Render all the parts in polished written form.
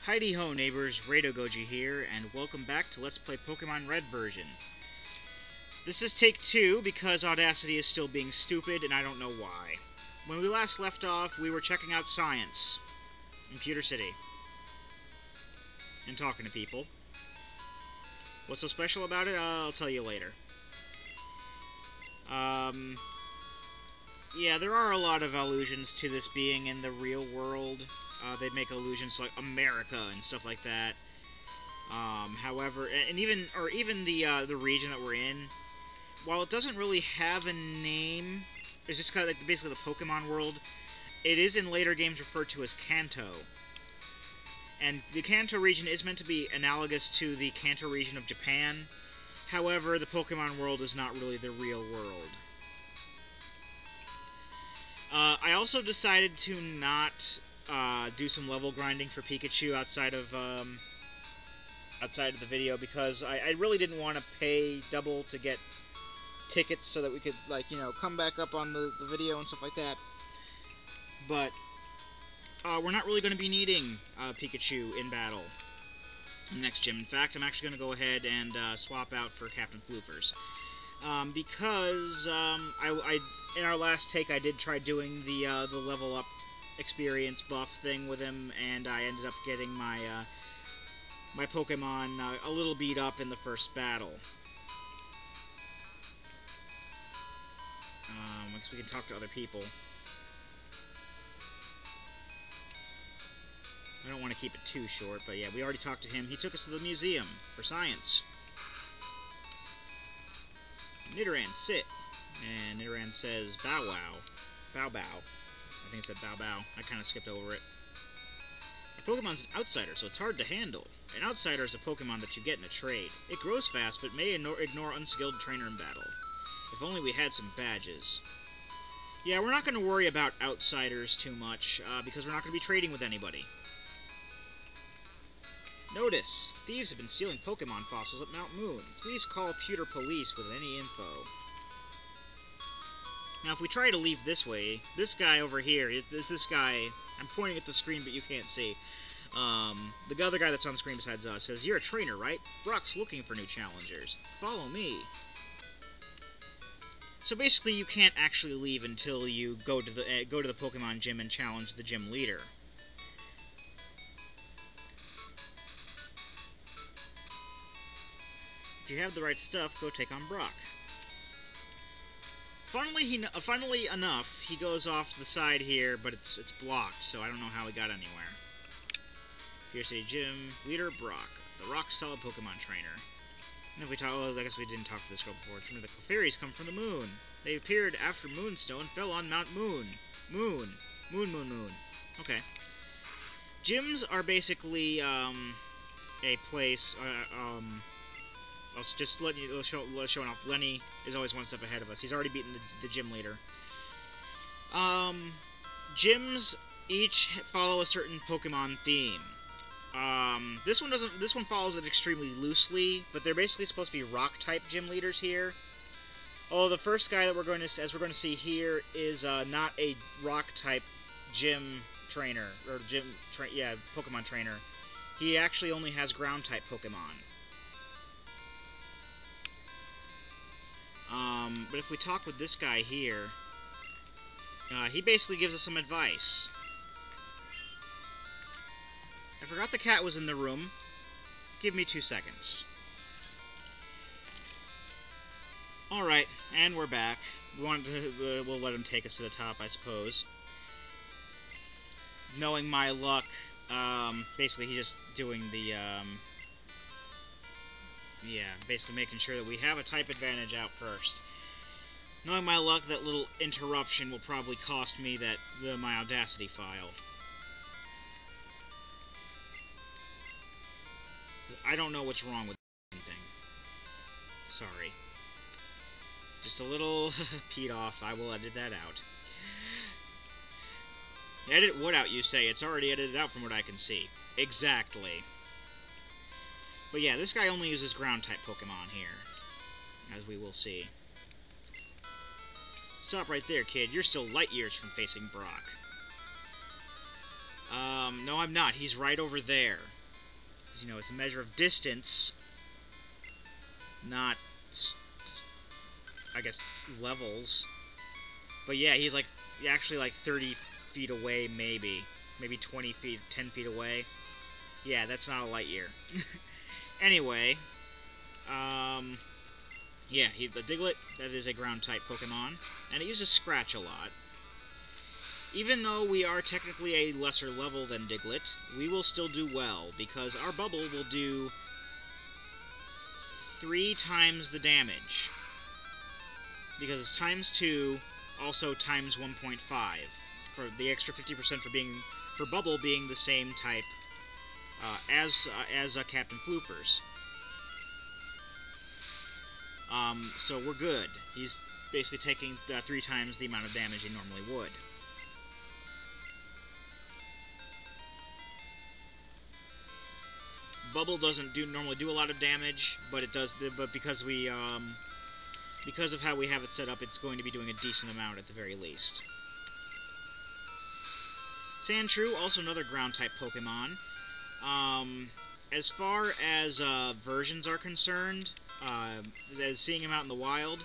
Heidi ho neighbors, Radogoji here, and welcome back to Let's Play Pokemon Red version. This is take 2 because Audacity is still being stupid and I don't know why. When we last left off, we were checking out science in Pewter City. And talking to people. What's so special about it? I'll tell you later. Yeah, there are a lot of allusions to this being in the real world. They make allusions to, like, America and stuff like that. However, and even the region that we're in, while it doesn't really have a name, it's just kind of like basically the Pokemon world. It is in later games referred to as Kanto, and the Kanto region is meant to be analogous to the Kanto region of Japan. However, the Pokemon world is not really the real world. I also decided to not do some level grinding for Pikachu outside of the video because I really didn't want to pay double to get tickets so that we could, like, you know, come back up on the video and stuff like that. But we're not really going to be needing Pikachu in battle in the next gym. In fact, I'm actually going to go ahead and swap out for Captain Floofers. Because in our last take I did try doing the level up experience buff thing with him, and I ended up getting my my Pokemon a little beat up in the first battle. Once we can talk to other people. I don't want to keep it too short, but yeah, we already talked to him. He took us to the museum for science. Nidoran, sit. And Nidoran says, bow wow. Bow bow. I think it said bow bow. I kind of skipped over it. A Pokemon's an outsider, so it's hard to handle. An outsider is a Pokemon that you get in a trade. It grows fast, but may ignore unskilled trainer in battle. If only we had some badges. Yeah, we're not going to worry about outsiders too much, because we're not going to be trading with anybody. Notice, thieves have been stealing Pokemon fossils at Mount Moon. Please call Pewter Police with any info. Now, if we try to leave this way, this guy over here, this guy, I'm pointing at the screen, but you can't see. The other guy that's on the screen besides us says, "You're a trainer, right? Brock's looking for new challengers. Follow me." So basically, you can't actually leave until you go to the Pokemon gym and challenge the gym leader. If you have the right stuff, go take on Brock. Funnily enough, he goes off to the side here, but it's blocked, so I don't know how he got anywhere. Here's a gym leader, Brock, the rock-solid Pokemon trainer. And if we talk, I guess we didn't talk to this girl before. Remember, the Clefairies come from the moon. They appeared after Moonstone fell on Mount Moon. Moon. Okay. Gyms are basically a place. I'll just let you showing off. Lenny is always one step ahead of us. He's already beaten the gym leader. Gyms each follow a certain Pokemon theme. This one doesn't. This one follows it extremely loosely, but they're basically supposed to be rock-type gym leaders here. Oh, the first guy that we're going to see here is not a rock-type gym trainer or Pokemon trainer. He actually only has ground-type Pokemon. But if we talk with this guy here, he basically gives us some advice. I forgot the cat was in the room. Give me 2 seconds. Alright, and we're back. We'll let him take us to the top, I suppose. Knowing my luck, basically he's just doing the, yeah, basically making sure that we have a type advantage out first. Knowing my luck, that little interruption will probably cost me my Audacity file. I don't know what's wrong with anything. Sorry. Just a little peed off. I will edit that out. Edit what out, you say? It's already edited out from what I can see. Exactly. But yeah, this guy only uses ground-type Pokemon here, as we will see. Stop right there, kid. You're still light years from facing Brock. No, I'm not. He's right over there. Because, you know, it's a measure of distance, not, I guess, levels. But yeah, he's like, actually like 30 feet away, maybe. Maybe 20 feet, 10 feet away. Yeah, that's not a light year. Anyway, yeah, the Diglett, that is a ground-type Pokemon, and it uses Scratch a lot. Even though we are technically a lesser level than Diglett, we will still do well, because our Bubble will do 3 times the damage. Because it's times 2, also times 1.5, for the extra 50% for Bubble being the same type as Captain Floofers. So we're good. He's basically taking 3 times the amount of damage he normally would. Bubble doesn't normally do a lot of damage, but it does. But because of how we have it set up, it's going to be doing a decent amount at the very least. Sandshrew, also another ground-type Pokemon. As far as versions are concerned, as seeing him out in the wild,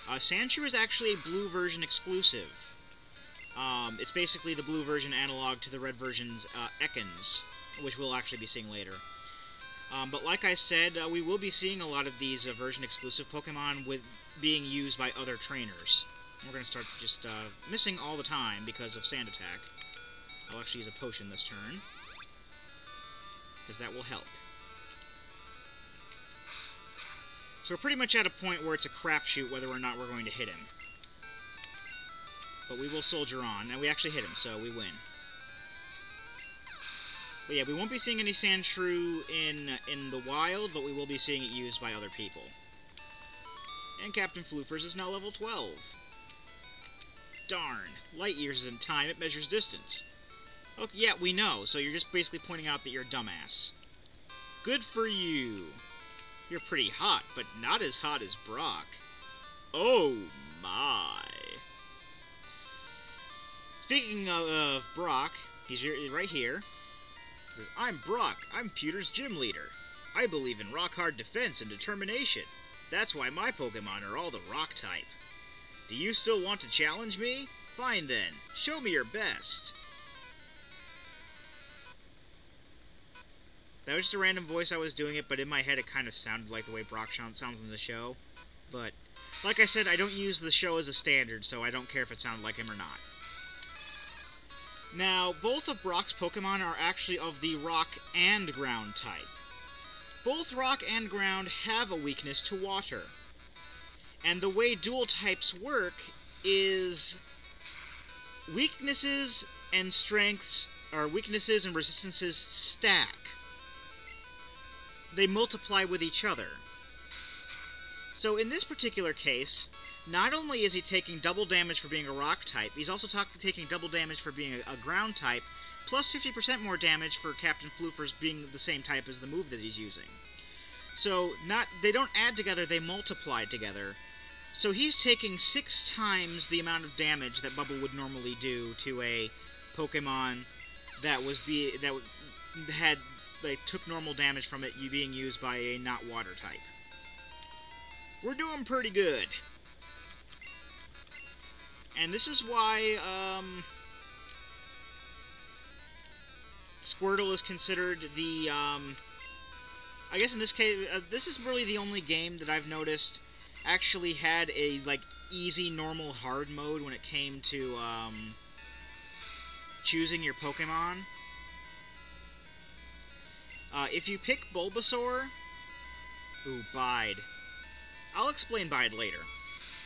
Sandshrew is actually a blue version exclusive. It's basically the blue version analog to the red version's Ekans, which we'll actually be seeing later. But like I said, we will be seeing a lot of these version-exclusive Pokemon being used by other trainers. We're going to start just missing all the time because of Sand Attack. I'll actually use a potion this turn, because that will help. So we're pretty much at a point where it's a crapshoot whether or not we're going to hit him. But we will soldier on, and we actually hit him, so we win. But yeah, we won't be seeing any Sandshrew in the wild, but we will be seeing it used by other people. And Captain Floofers is now level 12. Darn. Light years isn't time, it measures distance. Okay, yeah, we know, so you're just basically pointing out that you're a dumbass. Good for you. You're pretty hot, but not as hot as Brock. Oh my. Speaking of Brock, he's right here. He says, I'm Brock. I'm Pewter's gym leader. I believe in rock-hard defense and determination. That's why my Pokemon are all the rock type. Do you still want to challenge me? Fine then. Show me your best. That was just a random voice I was doing it, but in my head it kind of sounded like the way Brock sounds in the show. But, like I said, I don't use the show as a standard, so I don't care if it sounded like him or not. Now, both of Brock's Pokemon are actually of the Rock and Ground type. Both Rock and Ground have a weakness to water. And the way dual types work is weaknesses and strengths, or weaknesses and resistances stack. They multiply with each other. So in this particular case, not only is he taking double damage for being a rock type, he's also taking double damage for being a ground type, plus 50% more damage for Captain Floofers being the same type as the move that he's using. So they don't add together, they multiply together. So he's taking 6 times the amount of damage that Bubble would normally do to a Pokemon that took normal damage from it being used by a not water type. We're doing pretty good. And this is why Squirtle is considered the I guess in this case this is really the only game that I've noticed actually had a easy, normal, hard mode when it came to choosing your Pokemon. If you pick Bulbasaur... Ooh, Bide. I'll explain Bide later.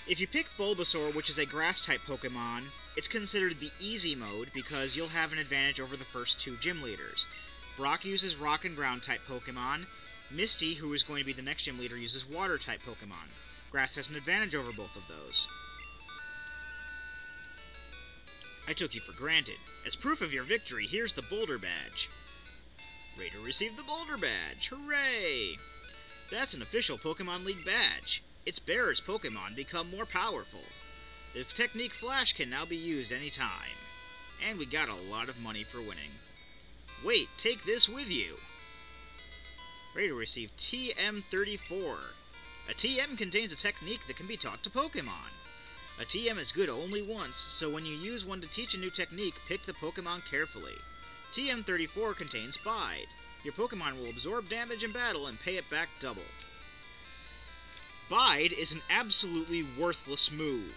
If you pick Bulbasaur, which is a Grass-type Pokemon, it's considered the easy mode because you'll have an advantage over the first 2 gym leaders. Brock uses Rock and Ground-type Pokemon. Misty, who is going to be the next gym leader, uses Water-type Pokemon. Grass has an advantage over both of those. I took you for granted. As proof of your victory, here's the Boulder Badge. Raider received the Boulder Badge! Hooray! That's an official Pokemon League badge. Its bearer's Pokemon become more powerful. The technique Flash can now be used anytime. And we got a lot of money for winning. Wait, take this with you! Ready to receive TM34. A TM contains a technique that can be taught to Pokemon. A TM is good only once, so when you use one to teach a new technique, pick the Pokemon carefully. TM34 contains Bide. Your Pokemon will absorb damage in battle and pay it back double. Bide is an absolutely worthless move.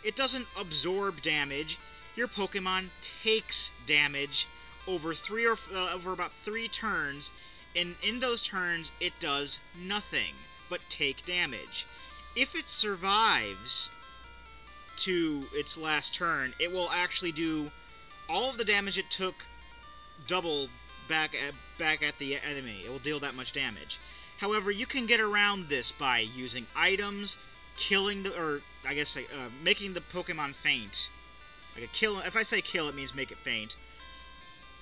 It doesn't absorb damage. Your Pokemon takes damage over about 3 turns, and in those turns it does nothing but take damage. If it survives to its last turn, it will actually do all of the damage it took double back at the enemy. It will deal that much damage. However, you can get around this by using items, killing making the Pokemon faint. Like a kill. If I say kill, it means make it faint.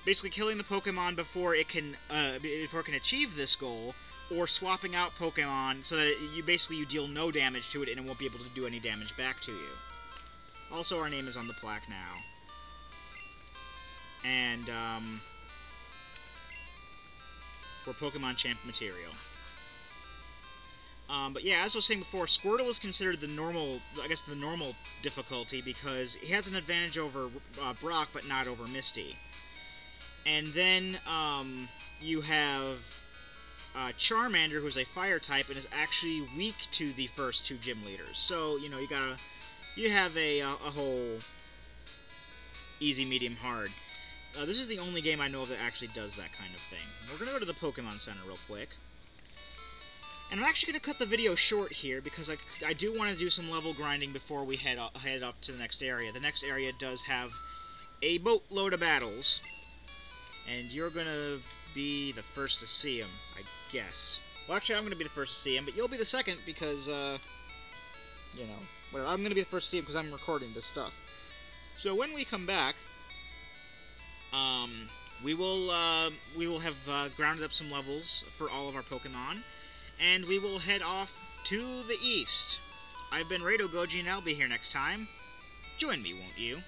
Basically, killing the Pokemon before it can achieve this goal, or swapping out Pokemon so that you deal no damage to it and it won't be able to do any damage back to you. Also, our name is on the plaque now. And, we're Pokemon Champ material. But yeah, as I was saying before, Squirtle is considered the normal difficulty because he has an advantage over Brock, but not over Misty. And then, you have Charmander, who's a fire type and is actually weak to the first 2 gym leaders. So, you know, you have a whole easy, medium, hard. This is the only game I know of that actually does that kind of thing. We're going to go to the Pokemon Center real quick. And I'm actually going to cut the video short here because I do want to do some level grinding before we head up to the next area. The next area does have a boatload of battles. And you're going to be the first to see them, I guess. Well, actually, I'm going to be the first to see them, but you'll be the second because, you know, whatever. I'm going to be the first to see them because I'm recording this stuff. So when we come back, we will have grounded up some levels for all of our Pokemon, and we will head off to the east. I've been Rado Goji, and I'll be here next time. Join me, won't you?